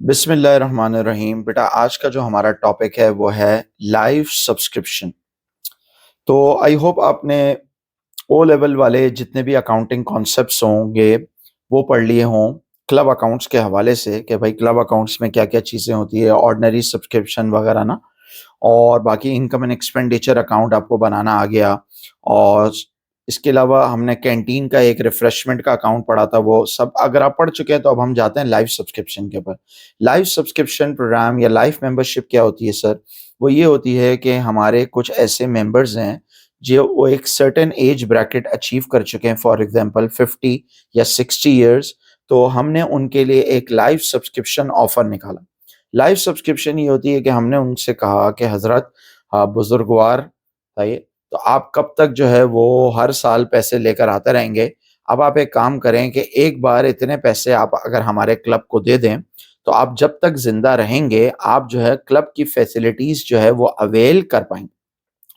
बिस्मिल्लाहिर्रहमानिर्रहीम। बेटा आज का जो हमारा टॉपिक है वो है लाइव सब्सक्रिप्शन। तो आई होप आपने ओ लेवल वाले जितने भी अकाउंटिंग कॉन्सेप्ट्स होंगे वो पढ़ लिए हों क्लब अकाउंट्स के हवाले से कि भाई क्लब अकाउंट्स में क्या क्या चीज़ें होती है, ऑर्डिनरी सब्सक्रिप्शन वगैरह ना, और बाकी इनकम एंड एक्सपेंडिचर अकाउंट आपको बनाना आ गया। और इसके अलावा हमने कैंटीन का एक रिफ्रेशमेंट का अकाउंट पढ़ा था, वो सब अगर आप पढ़ चुके हैं तो अब हम जाते हैं लाइव सब्सक्रिप्शन के ऊपर। लाइव सब्सक्रिप्शन प्रोग्राम या लाइफ मेंबरशिप क्या होती है सर? वो ये होती है कि हमारे कुछ ऐसे मेंबर्स हैं जो वो एक सर्टेन एज ब्रैकेट अचीव कर चुके हैं, फॉर एग्जांपल 50 या 60 इयर्स। तो हमने उनके लिए एक लाइव सब्सक्रिप्शन ऑफर निकाला। लाइव सब्सक्रिप्शन ये होती है कि हमने उनसे कहा कि हज़रत बुज़ुर्गवार बताइए, तो आप कब तक जो है वो हर साल पैसे लेकर आते रहेंगे? अब आप एक काम करें कि एक बार इतने पैसे आप अगर हमारे क्लब को दे दें, तो आप जब तक ज़िंदा रहेंगे, आप जो है क्लब की फैसिलिटीज़ जो है वो अवेल कर पाएँगे।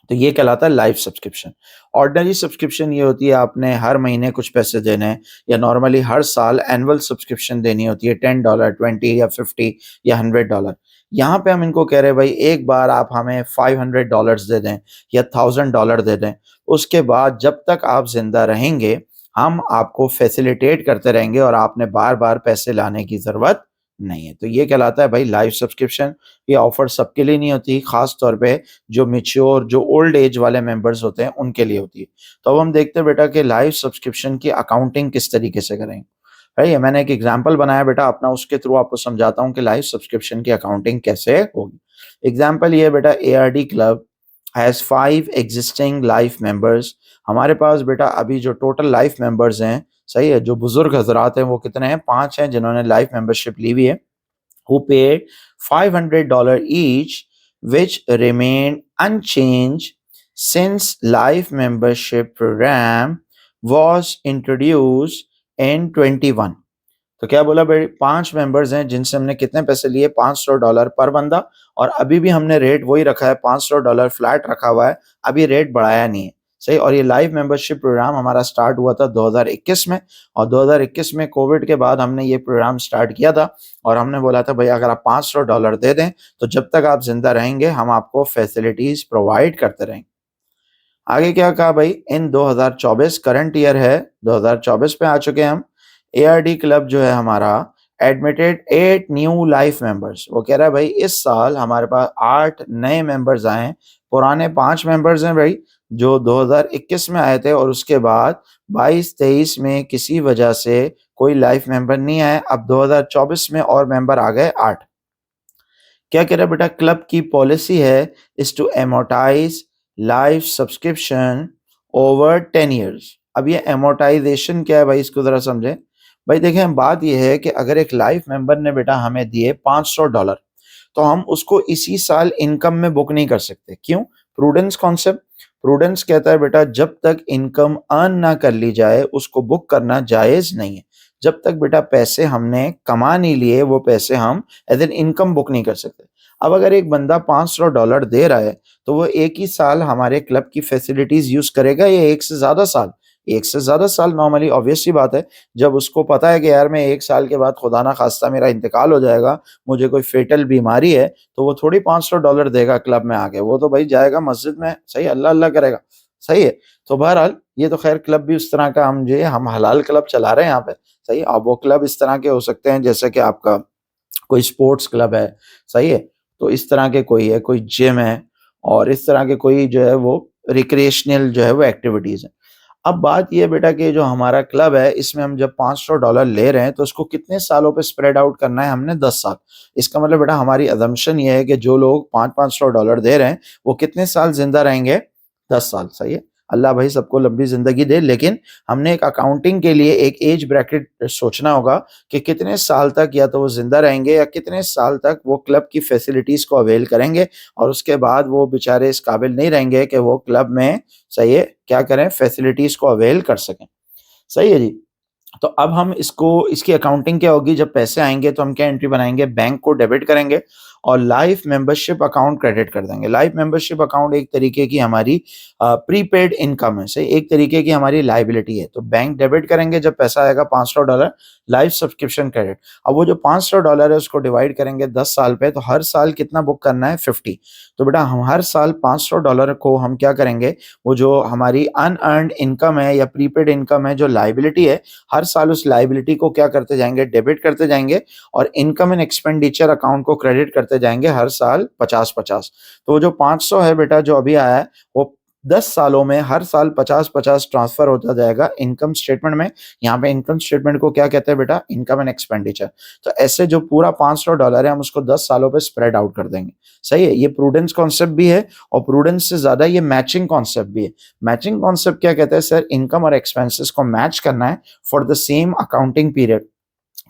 तो ये कहलाता है लाइव सब्सक्रिप्शन। ऑर्डिनरी सब्सक्रिप्शन ये होती है आपने हर महीने कुछ पैसे देने हैं, या नॉर्मली हर साल एनुअल सब्सक्रिप्शन देनी होती है $10, 20 या 50 या $100। यहाँ पे हम इनको कह रहे हैं भाई एक बार आप हमें $500 दे दें या $1000 दे दें। उसके बाद जब तक आप ज़िंदा रहेंगे, हम आपको फैसिलिटेट करते रहेंगे और आपने बार-बार पैसे लाने की ज़रूरत नहीं है। तो ये कहलाता है भाई लाइव सब्सक्रिप्शन। ये ऑफ़र सबके लिए नहीं होती, ख़ास तौर पे जो मैच्योर, जो ओल्ड एज वाले मेंबर्स होते हैं, उनके लिए होती है। तो अब हम देखते हैं बेटा कि लाइव सब्सक्रिप्शन की अकाउंटिंग किस तरीके से करेंगे। भई मैंने एक एग्ज़ाम्पल बनाया बेटा अपना, उसके थ्रू आपको समझाता हूँ कि लाइव सब्सक्रिप्शन की अकाउंटिंग कैसे होगी। एग्ज़ाम्पल ये है बेटा, ARD club has 5 existing life members. हमारे पास बेटा अभी जो टोटल लाइफ मेंबर्स हैं, सही है, जो बुज़ुर्ग हज़रात हैं वो कितने हैं? 5 हैं जिन्होंने लाइफ मेंबरशिप ली हुई है। who paid $500 each, which remained unchanged since life membership program was introduced in 21। तो क्या बोला भाई, 5 मेंबर्स हैं जिनसे हमने कितने पैसे लिए? $500 पर बंदा। और अभी भी हमने रेट वही रखा है, $500 फ्लैट रखा हुआ है, अभी रेट बढ़ाया नहीं है। सही। और ये लाइव मेंबरशिप प्रोग्राम हमारा स्टार्ट हुआ था 2021 में, और 2021 में कोविड के बाद हमने ये प्रोग्राम स्टार्ट किया था। और हमने बोला था भाई अगर आप $500 दे दें तो जब तक आप जिंदा रहेंगे हम आपको फैसिलिटीज प्रोवाइड करते रहेंगे। आगे क्या कहा भाई, इन 2024 करंट ईयर है, 2024 पे आ चुके हैं हम। एआरडी क्लब जो है हमारा एडमिटेड 8 न्यू लाइफ मेंबर्स। वो कह रहा है भाई इस साल हमारे पास 8 नए मेंबर्स आए हैं। पुराने 5 मेंबर्स हैं भाई जो 2021 में आए थे, और उसके बाद 22-23 में किसी वजह से कोई लाइफ मेंबर नहीं आए। अब 2024 में और मेंबर आ गए 8। क्या कह रहा है बेटा, क्लब की पॉलिसी है is to amortise life subscription over 10 years. अब ये एमोटाइजेशन क्या है भाई, इसको जरा समझें। भाई देखें, बात ये है कि अगर एक लाइफ मेंबर ने बेटा हमें दिए $500, तो हम उसको इसी साल इनकम में बुक नहीं कर सकते। क्यों? Prudence concept. प्रूडेंस कहता है बेटा जब तक इनकम अर्न ना कर ली जाए उसको बुक करना जायज नहीं है। जब तक बेटा पैसे हमने कमा नहीं लिए, वो पैसे हम एज एन इनकम बुक नहीं कर सकते। अब अगर एक बंदा $500 दे रहा है तो वो एक ही साल हमारे क्लब की फैसिलिटीज यूज करेगा या एक से ज्यादा साल? एक से ज्यादा साल नॉर्मली, ऑब्वियस सी बात है। जब उसको पता है कि यार मैं एक साल के बाद खुदा ना खास्ता मेरा इंतकाल हो जाएगा, मुझे कोई फेटल बीमारी है, तो वो थोड़ी $500 देगा क्लब में आके। वो तो भाई जाएगा मस्जिद में, सही, अल्लाह अल्लाह करेगा। सही है। तो बहरहाल ये तो खैर क्लब भी उस तरह का, हम हलाल क्लब चला रहे हैं यहाँ पे। सही है। अब वो क्लब इस तरह के हो सकते हैं जैसे कि आपका कोई स्पोर्ट्स क्लब है, सही है, तो इस तरह के कोई है, कोई जिम है, और इस तरह के कोई जो है वो रिक्रिएशनल जो है वो एक्टिविटीज है। अब बात ये है बेटा कि जो हमारा क्लब है इसमें हम जब $500 ले रहे हैं तो उसको कितने सालों पे स्प्रेड आउट करना है? हमने 10 साल। इसका मतलब बेटा हमारी अजम्पशन ये है कि जो लोग $500 दे रहे हैं वो कितने साल जिंदा रहेंगे? 10 साल। सही है। अल्लाह भाई सबको लंबी जिंदगी दे, लेकिन हमने एक अकाउंटिंग के लिए एक एज ब्रैकेट सोचना होगा कि कितने साल तक या तो वो जिंदा रहेंगे या कितने साल तक वो क्लब की फैसिलिटीज को अवेल करेंगे, और उसके बाद वो बेचारे इस काबिल नहीं रहेंगे कि वो क्लब में, सही है, क्या करें, फैसिलिटीज को अवेल कर सकें। सही है जी। तो अब हम इसको, इसकी अकाउंटिंग क्या होगी? जब पैसे आएंगे तो हम क्या एंट्री बनाएंगे? बैंक को डेबिट करेंगे, और लाइफ मेंबरशिप अकाउंट क्रेडिट कर देंगे। लाइफ मेंबरशिप अकाउंट एक तरीके की हमारी प्रीपेड इनकम है, से एक तरीके की हमारी लाइबिलिटी है। तो बैंक डेबिट करेंगे जब पैसा आएगा $500 लाइफ सब्सक्रिप्शन क्रेडिट। अब वो जो $500 है उसको डिवाइड करेंगे 10 साल पे, तो हर साल कितना बुक करना है 50। तो बेटा हम हर साल $500 को हम क्या करेंगे, वो जो हमारी अनअर्न्ड इनकम है या प्रीपेड इनकम है जो लाइबिलिटी है, हर साल उस लाइबिलिटी को क्या करते जाएंगे, डेबिट करते जाएंगे और इनकम एंड एक्सपेंडिचर अकाउंट को क्रेडिट करते जाएंगे हर साल 50-50। तो वो जो 500 है बेटा जो अभी आया है वो 10 सालों में हर साल 50-50 ट्रांसफर होता जाएगा इनकम स्टेटमेंट में। यहाँ पे इनकम स्टेटमेंट को क्या कहते हैं बेटा, इनकम एंड एक्सपेंडिचर। तो ऐसे जो पूरा $500 है हम उसको 10 सालों पे स्प्रेड आउट कर देंगे। सही है, ये प्रूडेंस कॉन्सेप्ट भी है और प्रूडेंस से ज्यादा ये मैचिंग कॉन्सेप्ट भी है। मैचिंग कॉन्सेप्ट क्या कहते हैं सर, इनकम और एक्सपेंसेस को मैच करना है for the same accounting period.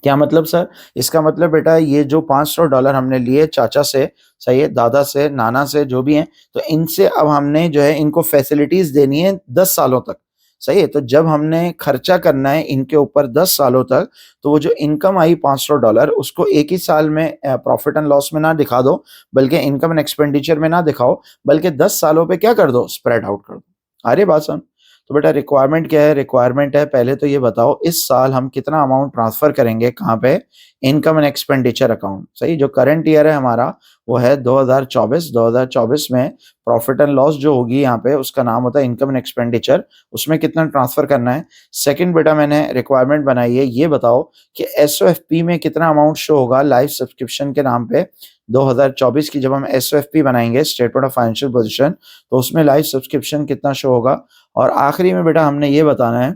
क्या मतलब सर, इसका मतलब बेटा ये जो $500 हमने लिए चाचा से, सही है, दादा से, नाना से, जो भी हैं, तो इनसे अब हमने जो है इनको फैसिलिटीज देनी है 10 सालों तक। सही है, तो जब हमने खर्चा करना है इनके ऊपर 10 सालों तक, तो वो जो इनकम आई $500 उसको एक ही साल में प्रॉफिट एंड लॉस में ना दिखा दो, बल्कि इनकम एंड एक्सपेंडिचर में ना दिखाओ, बल्कि 10 सालों पे क्या कर दो, स्प्रेड आउट कर दो। अरे बात सुन। तो बेटा रिक्वायरमेंट क्या है, रिक्वायरमेंट है पहले तो ये बताओ इस साल हम कितना अमाउंट ट्रांसफर करेंगे कहाँ पे, इनकम एंड एक्सपेंडिचर अकाउंट। सही, जो करंट ईयर है हमारा वो है 2024 में प्रॉफिट एंड लॉस जो होगी यहाँ पे उसका नाम होता है इनकम एंड एक्सपेंडिचर, उसमें कितना ट्रांसफर करना है। सेकंड बेटा मैंने रिक्वायरमेंट बनाई है, ये बताओ कि एसओएफपी में कितना अमाउंट शो होगा लाइफ सब्सक्रिप्शन के नाम पे। 2024 की जब हम एसओएफपी बनाएंगे, स्टेटमेंट ऑफ फाइनेंशियल पोजीशन, तो उसमें लाइफ सब्सक्रिप्शन कितना शो होगा। और आखिरी में बेटा हमने ये बताना है,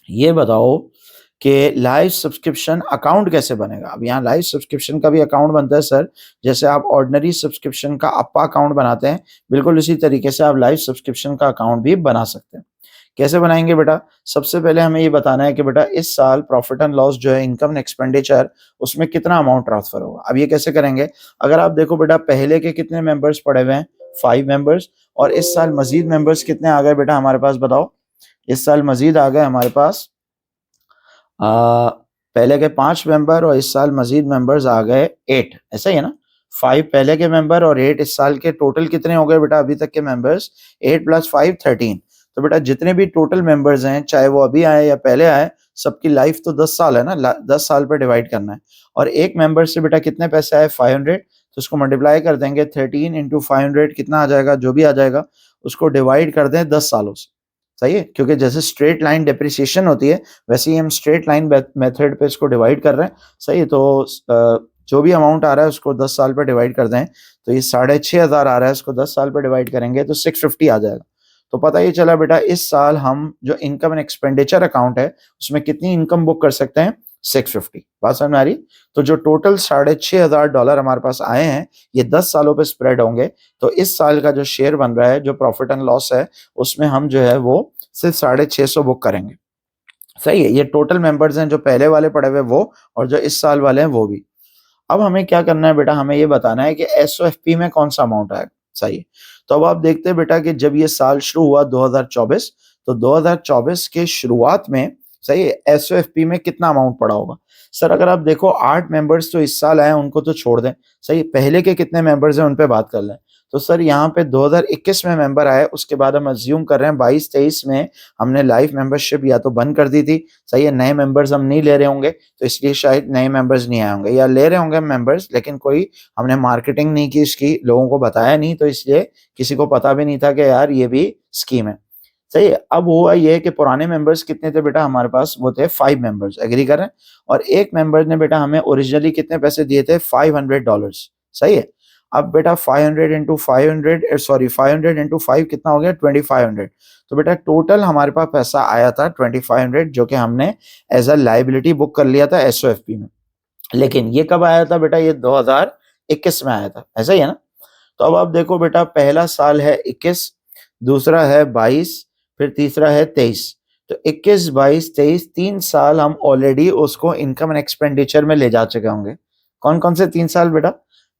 ये बताओ कि लाइव सब्सक्रिप्शन अकाउंट कैसे बनेगा। अब यहाँ लाइव सब्सक्रिप्शन का भी अकाउंट बनता है सर, जैसे आप ऑर्डिनरी सब्सक्रिप्शन का अप्पा अकाउंट बनाते हैं, बिल्कुल इसी तरीके से आप लाइव सब्सक्रिप्शन का अकाउंट भी बना सकते हैं। कैसे बनाएंगे बेटा, सबसे पहले हमें ये बताना है कि बेटा इस साल प्रॉफिट एंड लॉस जो है इनकम एंड एक्सपेंडिचर, उसमें कितना अमाउंट ट्रांसफर होगा। अब ये कैसे करेंगे, अगर आप देखो बेटा पहले के कितने मेंबर्स पड़े हुए हैं, 5 मेंबर्स, और इस साल मजीद मेंबर्स कितने आ गए बेटा हमारे पास, बताओ। इस साल मजीद आ गए हमारे पास पहले के 5 मेंबर और इस साल मजीद मेंबर्स आ गए 8, ऐसा ही है ना। 5 पहले के मेंबर और 8 इस साल के, टोटल कितने हो गए बेटा अभी तक के मेंबर्स, 8 + 5 13। तो बेटा जितने भी टोटल मेंबर्स हैं, चाहे वो अभी आए या पहले आए, सबकी लाइफ तो 10 साल है ना, 10 साल पे डिवाइड करना है। और एक मेंबर से बेटा कितने पैसे आए, 500, तो उसको मल्टीप्लाई कर देंगे 13 × 500, कितना आ जाएगा, जो भी आ जाएगा उसको डिवाइड कर दें 10 सालों से। सही है, क्योंकि जैसे स्ट्रेट लाइन डेप्रिसिएशन होती है वैसे ही हम स्ट्रेट लाइन मेथड पे इसको डिवाइड कर रहे हैं। सही है, तो जो भी अमाउंट आ रहा है उसको 10 साल पे डिवाइड कर दें, तो ये 6500 आ रहा है, इसको 10 साल पे डिवाइड करेंगे तो 650 आ जाएगा। तो पता ये चला बेटा इस साल हम जो इनकम एंड एक्सपेंडिचर अकाउंट है उसमें कितनी इनकम बुक कर सकते हैं, 650। बात समझ में आ रही। तो जो टोटल $6500 हमारे पास आए हैं ये 10 सालों पे स्प्रेड होंगे, तो इस साल का जो शेयर बन रहा है जो प्रॉफिट एंड लॉस है उसमें हम जो है वो सिर्फ 650 बुक करेंगे। सही है, ये टोटल मेंबर्स हैं जो पहले वाले पड़े हुए वो, और जो इस साल वाले हैं वो भी। अब हमें क्या करना है बेटा, हमें ये बताना है कि एसओएफपी में कौन सा अमाउंट आएगा। सही है, तो अब आप देखते हैं बेटा कि जब ये साल शुरू हुआ 2024, तो 2024 के शुरुआत में, सही है, एसओएफपी में कितना अमाउंट पड़ा होगा। सर अगर आप देखो 8 मेंबर्स तो इस साल आए उनको तो छोड़ दें, सही, पहले के कितने मेंबर्स हैं उन पे बात कर लें। तो सर यहाँ पे 2021 में मेंबर आए, उसके बाद हम अज्यूम कर रहे हैं 22-23 में हमने लाइफ मेंबरशिप या तो बंद कर दी थी। सही है, नए मेंबर्स हम नहीं ले रहे होंगे तो इसलिए शायद नए मेंबर्स नहीं आए होंगे, या ले रहे होंगे मेंबर्स लेकिन कोई हमने मार्केटिंग नहीं की इसकी, लोगों को बताया नहीं, तो इसलिए किसी को पता भी नहीं था कि यार ये भी स्कीम है। सही है, अब हुआ ये कि पुराने मेंबर्स कितने थे बेटा हमारे पास, वो थे 5 मेंबर्स, एग्री करें। और एक मेंबर ने बेटा हमें ओरिजिनली कितने पैसे दिए थे, $500। सही है, अब बेटा 500 × 500 सॉरी 500 × 5 कितना हो गया, 2500। तो बेटा टोटल हमारे पास पैसा आया था 2500, जो कि हमने एज अ लाइबिलिटी बुक कर लिया था एसओएफपी में। लेकिन ये कब आया था बेटा, ये 2021 में आया था, ऐसा ही है ना। तो अब आप देखो बेटा पहला साल है 21, दूसरा है 22, फिर तीसरा है 23। तो 21, 22, 23 3 साल हम ऑलरेडी उसको इनकम एंड एक्सपेंडिचर में ले जा चुके होंगे। कौन कौन से 3 साल बेटा,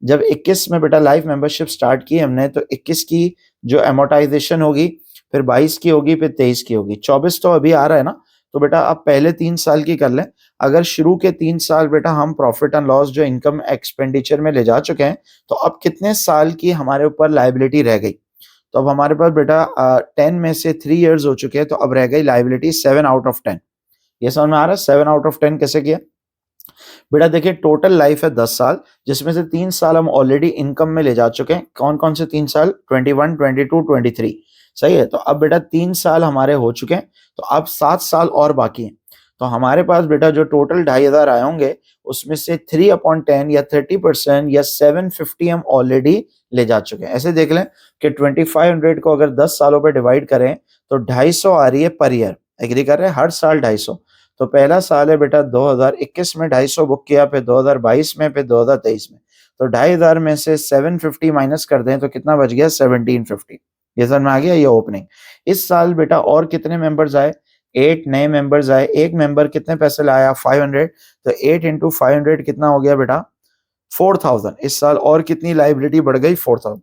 जब 21 में बेटा लाइफ मेंबरशिप स्टार्ट की हमने, तो 21 की जो एमोटाइजेशन होगी, फिर 22 की होगी, फिर 23 की होगी, 24 तो अभी आ रहा है ना। तो बेटा आप पहले 3 साल की कर लें। अगर शुरू के 3 साल बेटा हम प्रॉफिट एंड लॉस जो इनकम एक्सपेंडिचर में ले जा चुके हैं, तो अब कितने साल की हमारे ऊपर लायबिलिटी रह गई? तो अब हमारे पास बेटा 10 में से 3 इयर्स हो चुके हैं, तो अब रह गई लायबिलिटी 7 आउट ऑफ 10। ये समझ में आ रहा है 7 आउट ऑफ 10 कैसे किया? बेटा देखिए टोटल लाइफ है 10 साल, जिसमें से 3 साल हम ऑलरेडी इनकम में ले जा चुके हैं। कौन-कौन से 3 साल? 21, 22, 23। सही है? तो अब बेटा 3 साल हमारे हो चुके हैं, तो अब 7 साल और बाकी हैं। तो हमारे पास बेटा जो टोटल 2,500 आए होंगे, उसमें से 3/10 या 30% या 750 हम ऑलरेडी ले जा चुके हैं। ऐसे देख लें कि 2500 को अगर 10 सालों पे डिवाइड करें, तो 250 आ रही है पर ईयर। एग्री कर रहे हैं? हर साल 250। तो पहला साल है बेटा 2021 में 250 बुक किया, फिर 2022 में, फिर 2023 में। तो 2,500 में से 750 माइनस कर दें तो कितना बच गया? 1750। ये समझ में आ गया? ये ओपनिंग। इस साल बेटा और कितने मेंबर्स आए? 8 नए मेंबर्स आए। एक मेंबर कितने पैसे लाया? 500। तो 8 इंटू 500 कितना हो गया बेटा? 4000। इस साल और कितनी लायबिलिटी बढ़ गई? 4000।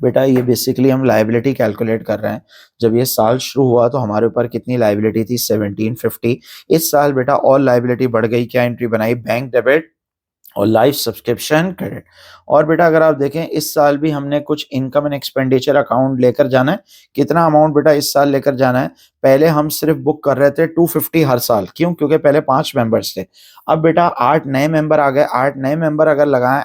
बेटा ये बेसिकली हम लायबिलिटी कैलकुलेट कर रहे हैं। जब ये साल शुरू हुआ तो हमारे ऊपर कितनी लायबिलिटी थी? 1750। इस साल बेटा और लायबिलिटी बढ़ गई। क्या एंट्री बनाई? बैंक डेबिट और लाइफ सब्सक्रिप्शन क्रेडिट। और बेटा अगर आप देखें इस साल भी हमने कुछ इनकम एंड एक्सपेंडिचर अकाउंट लेकर जाना है। कितना अमाउंट बेटा इस साल लेकर जाना है? पहले हम सिर्फ बुक कर रहे थे 250 हर साल। क्यों? क्योंकि पहले 5 मेंबर्स थे। अब बेटा 8 नए मेंबर आ गए। 8 नए मेंबर अगर लगाएं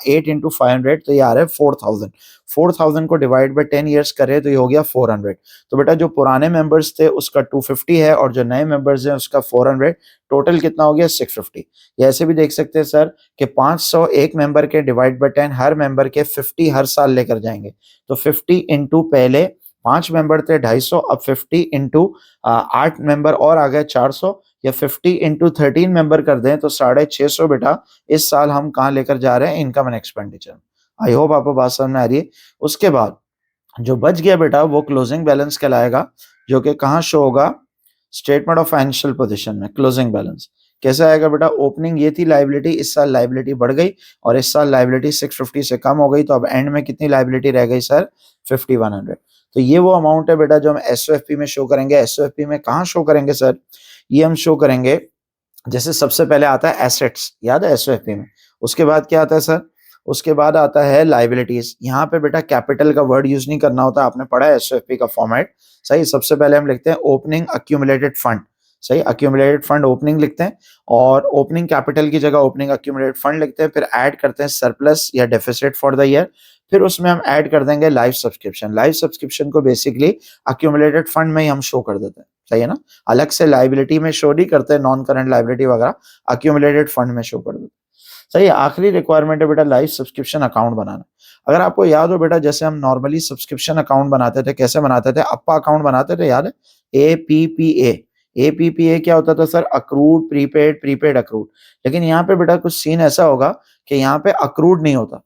8 इंटू 500 तो ये आ रहा है 4000। 4000 को डिवाइड बाय 10 ईयर्स करें तो ये हो गया 400। तो बेटा जो पुराने मेंबर्स थे उसका 250 है और जो नए मेंबर्स हैं उसका 400। टोटल कितना हो गया? 650। ये ऐसे भी देख सकते हैं सर कि 500 एक मेंबर के डिवाइड बाय 10, हर मेंबर के 50 हर साल लेकर जाएंगे। तो 50 इंटू पहले 5 मेंबर थे 250, अब 50 इंटू 8 मेंबर और आ गए 400, या 50 इंटू 13 मेंबर कर दें तो 650 बेटा इस साल हम कहाँ लेकर जा रहे हैं? Income and expenditure. I hope आपको बात समझ में आ रही है। उसके बाद जो बच गया बेटा वो क्लोजिंग बैलेंस कहलाएगा, जो कि कहाँ शो होगा? स्टेटमेंट ऑफ फाइनेंशियल पोजीशन में क्लोजिंग बैलेंस। कैसे आएगा बेटा? ओपनिंग ये थी लायबिलिटी, इस साल लायबिलिटी बढ़ गई और इस साल लायबिलिटी 650 से कम हो गई, तो अब एंड में कितनी लायबिलिटी रह गई सर? 5100। तो ये वो अमाउंट है बेटा जो हम एसओएफपी में शो करेंगे। एसओएफपी में कहाँ शो करेंगे सर? ये हम शो करेंगे, जैसे सबसे पहले आता है एसेट्स, याद है एसओएफपी में। उसके बाद क्या आता है सर? उसके बाद आता है लायबिलिटीज। यहाँ पे बेटा कैपिटल का वर्ड यूज नहीं करना होता, आपने पढ़ा है एसओएफपी का फॉर्मेट। सही, सबसे पहले हम लिखते हैं ओपनिंग अक्यूमुलेटेड फंड। सही, अक्यूमुलेटेड फंड ओपनिंग लिखते हैं और ओपनिंग कैपिटल की जगह ओपनिंग अक्यूमुलेटेड फंड लिखते हैं। फिर ऐड करते हैं सरप्लस या डेफिसिट फॉर द ईयर। फिर उसमें हम ऐड कर देंगे लाइफ सब्सक्रिप्शन। लाइफ सब्सक्रिप्शन को बेसिकली अक्यूमुलेटेड फंड में ही हम शो कर देते हैं। सही है ना? अलग से लायबिलिटी में शो नहीं करते, नॉन करंट लायबिलिटी वगैरह, अक्यूमुलेटेड फंड में शो कर देते हैं। सही है। आखिरी रिक्वायरमेंट है बेटा लाइफ सब्सक्रिप्शन अकाउंट बनाना। अगर आपको याद हो बेटा, जैसे हम नॉर्मली सब्सक्रिप्शन अकाउंट बनाते थे, कैसे बनाते थे? अप्पा अकाउंट बनाते थे, याद है? एपीपीए। एपीपीए क्या होता था sir? Accrued prepaid, prepaid accrued. लेकिन यहाँ पे बेटा कुछ सीन ऐसा होगा कि यहाँ पे अक्रूड नहीं होता।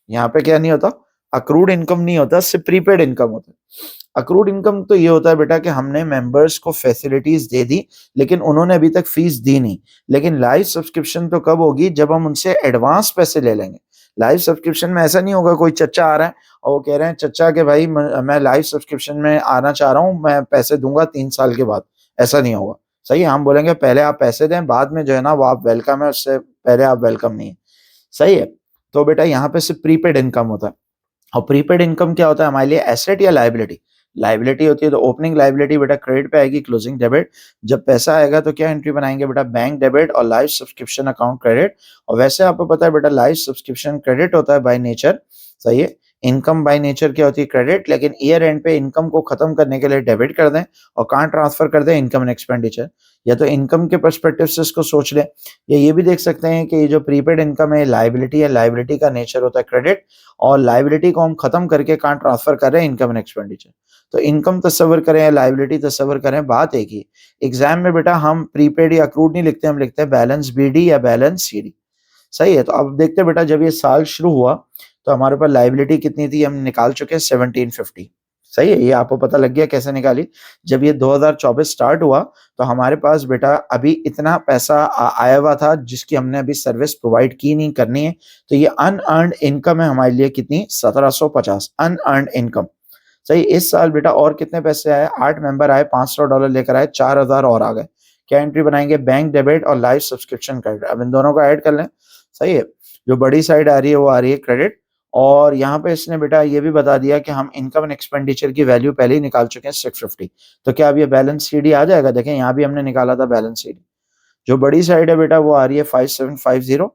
यहाँ पे क्या नहीं होता? अक्रूड इनकम नहीं होता, सिर्फ प्रीपेड इनकम होता है। अक्रूड इनकम तो ये होता है बेटा कि हमने मेंबर्स को फैसिलिटीज दे दी लेकिन उन्होंने अभी तक फीस दी नहीं। लेकिन लाइव सब्सक्रिप्शन तो कब होगी? जब हम उनसे एडवांस पैसे ले लेंगे। लाइव सब्सक्रिप्शन में ऐसा नहीं होगा कोई चच्चा आ रहा है और वो कह रहे हैं चच्चा के भाई मैं लाइव सब्सक्रिप्शन में आना चाह रहा हूँ, मैं पैसे दूंगा 3 साल के बाद। ऐसा नहीं होगा। सही है, हम बोलेंगे पहले आप पैसे दें, बाद में जो है ना वो आप वेलकम है, उससे पहले आप वेलकम नहीं है। सही है। तो बेटा यहाँ पे सिर्फ प्रीपेड इनकम होता है। और प्रीपेड इनकम क्या होता है हमारे लिए? एसेट या लायबिलिटी? लायबिलिटी होती है तो ओपनिंग लायबिलिटी बेटा क्रेडिट पे आएगी, क्लोजिंग डेबिट। जब पैसा आएगा तो क्या एंट्री बनाएंगे बेटा? बैंक डेबिट और लाइफ सब्सक्रिप्शन अकाउंट क्रेडिट। और वैसे आपको पता है बेटा लाइफ सब्सक्रिप्शन क्रेडिट होता है बाय नेचर। सही है। इनकम बाय नेचर क्या होती है? क्रेडिट। लेकिन ईयर एंड पे इनकम को खत्म करने के लिए डेबिट कर दें और कहाँ ट्रांसफर कर दें? Income and expenditure. या तो इनकम के पर्सपेक्टिव से इसको सोच लें, या ये भी देख सकते हैं कि ये जो प्रीपेड इनकम है लायबिलिटी है, लायबिलिटी का नेचर होता है क्रेडिट, और लायबिलिटी को हम खत्म करके कहाँ ट्रांसफर कर रहे हैं? Income and expenditure. तो इनकम तस्वर करें या लायबिलिटी तस्वर करें, बात एक ही। एग्जाम में बेटा हम प्रीपेड या अक्रूड नहीं लिखते, हम लिखते हैं बैलेंस बीडी या बैलेंस सीडी। सही है। तो अब देखते हैं बेटा, जब ये साल शुरू हुआ तो हमारे पास लायबिलिटी कितनी थी? हम निकाल चुके हैं 1750। सही है, ये आपको पता लग गया कैसे निकाली। जब ये 2024 स्टार्ट हुआ तो हमारे पास बेटा अभी इतना पैसा आया हुआ था जिसकी हमने अभी सर्विस प्रोवाइड की नहीं, करनी है। तो ये अनअर्न्ड इनकम है हमारे लिए कितनी? 1750 अनअर्न्ड इनकम। सही। इस साल बेटा और कितने पैसे आए? 8 मेंबर आए, $500 लेकर आए, 4000 और आ गए। क्या एंट्री बनाएंगे, बैंक डेबिट और लाइव सब्सक्रिप्शन क्रेडिट। अब इन दोनों को ऐड कर लें, सही है। जो बड़ी साइड आ रही है वो आ रही है क्रेडिट, और यहाँ पे इसने बेटा ये भी बता दिया कि हम इनकम एंड एक्सपेंडिचर की वैल्यू पहले ही निकाल चुके हैं 650। तो क्या अब ये बैलेंस शीट आ जाएगा? देखें यहाँ भी हमने निकाला था बैलेंस शीट। जो बड़ी साइड है बेटा वो आ रही है 5750,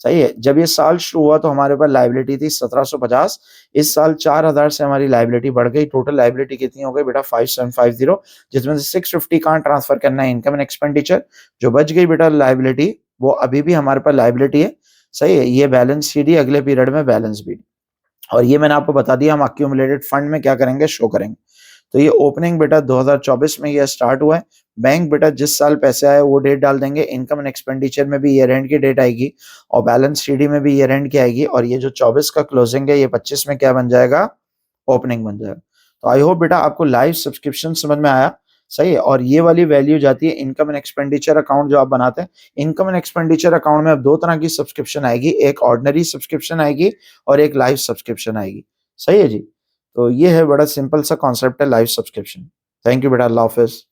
सही है। जब ये साल शुरू हुआ तो हमारे पास लाइबिलिटी थी 1750। इस साल 4000 से हमारी लाइबिलिटी बढ़ गई। टोटल लाइबिलिटी कितनी हो गई बेटा 5750, जिसमें से 650 कहाँ ट्रांसफर करना है, इनकम एंड एक्सपेंडिचर। जो बच गई बेटा लाइबिलिटी वो अभी भी हमारे पास लाइबिलिटी है, सही है। ये बैलेंस शीट ही अगले पीरियड में बैलेंस भी, और ये मैंने आपको बता दिया हम अक्यूमुलेटेड फंड में क्या करेंगे, शो करेंगे। तो ये ओपनिंग बेटा 2024 में ये स्टार्ट हुआ है। बैंक बेटा जिस साल पैसे आए वो डेट डाल देंगे। इनकम एंड एक्सपेंडिचर में भी ईयर एंड की डेट आएगी, और बैलेंस शीट में भी ईयर एंड की आएगी। और ये जो 24 का क्लोजिंग है ये 25 में क्या बन जाएगा, ओपनिंग बन जाएगा। तो आई होप बेटा आपको लाइव सब्सक्रिप्शन समझ में आया, सही है। और ये वाली वैल्यू जाती है इनकम एंड एक्सपेंडिचर अकाउंट जो आप बनाते हैं। इनकम एंड एक्सपेंडिचर अकाउंट में अब दो तरह की सब्सक्रिप्शन आएगी, एक ऑर्डिनरी सब्सक्रिप्शन आएगी और एक लाइव सब्सक्रिप्शन आएगी, सही है जी। तो ये है बड़ा सिंपल सा कॉन्सेप्ट है लाइव सब्सक्रिप्शन। थैंक यू बेटा, अल्लाह हाफिज।